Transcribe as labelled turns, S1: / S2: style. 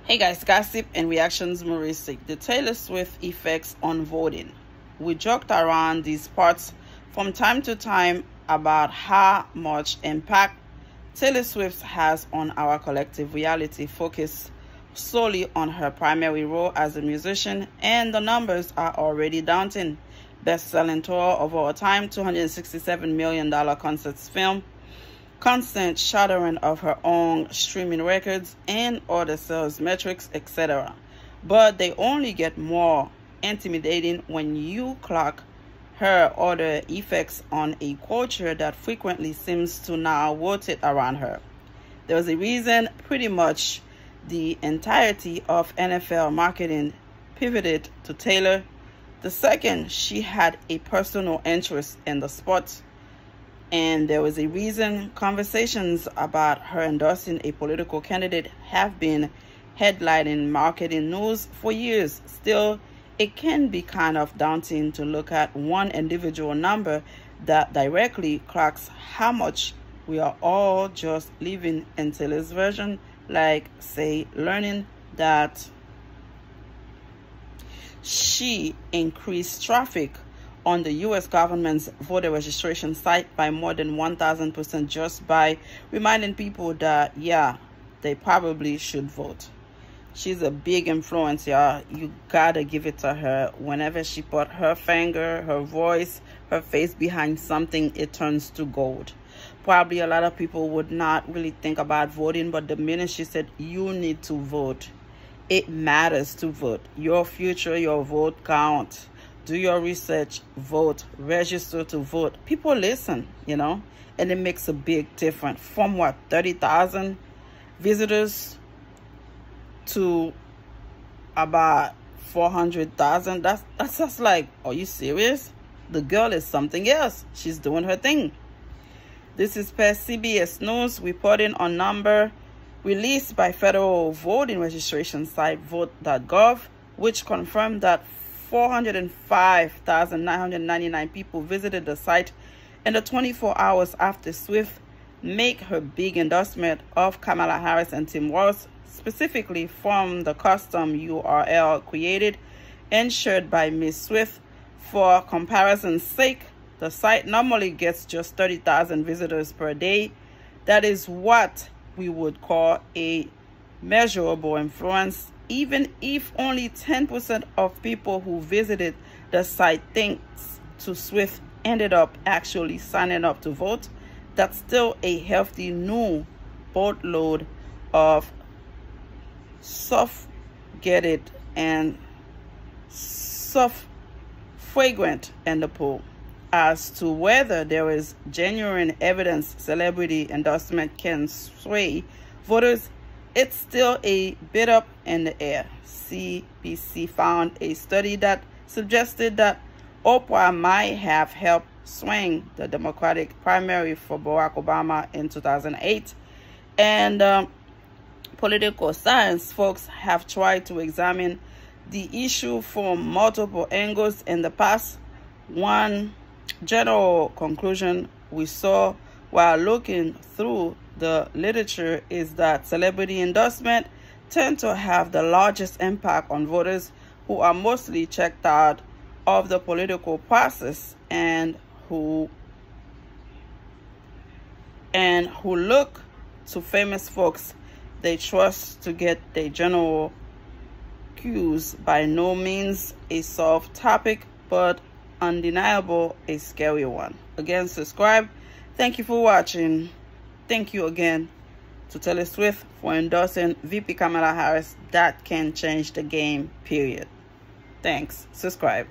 S1: Hey guys, gossip and reactions humoristic. The Taylor Swift effects on voting. We joked around these parts from time to time about how much impact Taylor Swift has on our collective reality, focused solely on her primary role as a musician, and the numbers are already daunting. Best-selling tour of all time, $267 million concerts film, constant shattering of her own streaming records and other sales metrics, etc. But they only get more intimidating when you clock her other effects on a culture that frequently seems to now rotate around her. There's a reason pretty much the entirety of NFL marketing pivoted to Taylor the second she had a personal interest in the sport. And there was a reason conversations about her endorsing a political candidate have been headlining marketing news for years. Still, it can be kind of daunting to look at one individual number that directly clocks how much we are all just living in Taylor's version, like, say, learning that she increased traffic on the U.S. government's voter registration site by more than 1,000% just by reminding people that, yeah, they probably should vote. She's a big influence, y'all. You gotta give it to her. Whenever she put her finger, her voice, her face behind something, it turns to gold. Probably a lot of people would not really think about voting, but the minute she said, you need to vote, it matters to vote. Your future, your vote counts. Do your research, vote, register to vote. People listen, and it makes a big difference. From what, 30,000 visitors to about 400,000. That's just like, are you serious? The girl is something else. She's doing her thing. This is per CBS News reporting on number released by federal voting registration site vote.gov, which confirmed that 405,999 people visited the site in the 24 hours after Swift made her big endorsement of Kamala Harris and Tim Walz, specifically from the custom URL created and shared by Ms. Swift. For comparison's sake, the site normally gets just 30,000 visitors per day. That is what we would call a measurable influence. Even if only 10% of people who visited the site thanks to Swift ended up actually signing up to vote, that's still a healthy new boatload of suffragettes and suffragant in the poll. As to whether there is genuine evidence celebrity endorsement can sway voters, it's still a bit up in the air. CBC found a study that suggested that Oprah might have helped swing the Democratic primary for Barack Obama in 2008. And political science folks have tried to examine the issue from multiple angles in the past. One general conclusion we saw while looking through the literature is that celebrity endorsement tend to have the largest impact on voters who are mostly checked out of the political process and who look to famous folks they trust to get their general cues. By no means a soft topic, but undeniable a scary one. Again, subscribe. Thank you for watching. Thank you again to Taylor Swift for endorsing VP Kamala Harris. That can change the game, period. Thanks. Subscribe.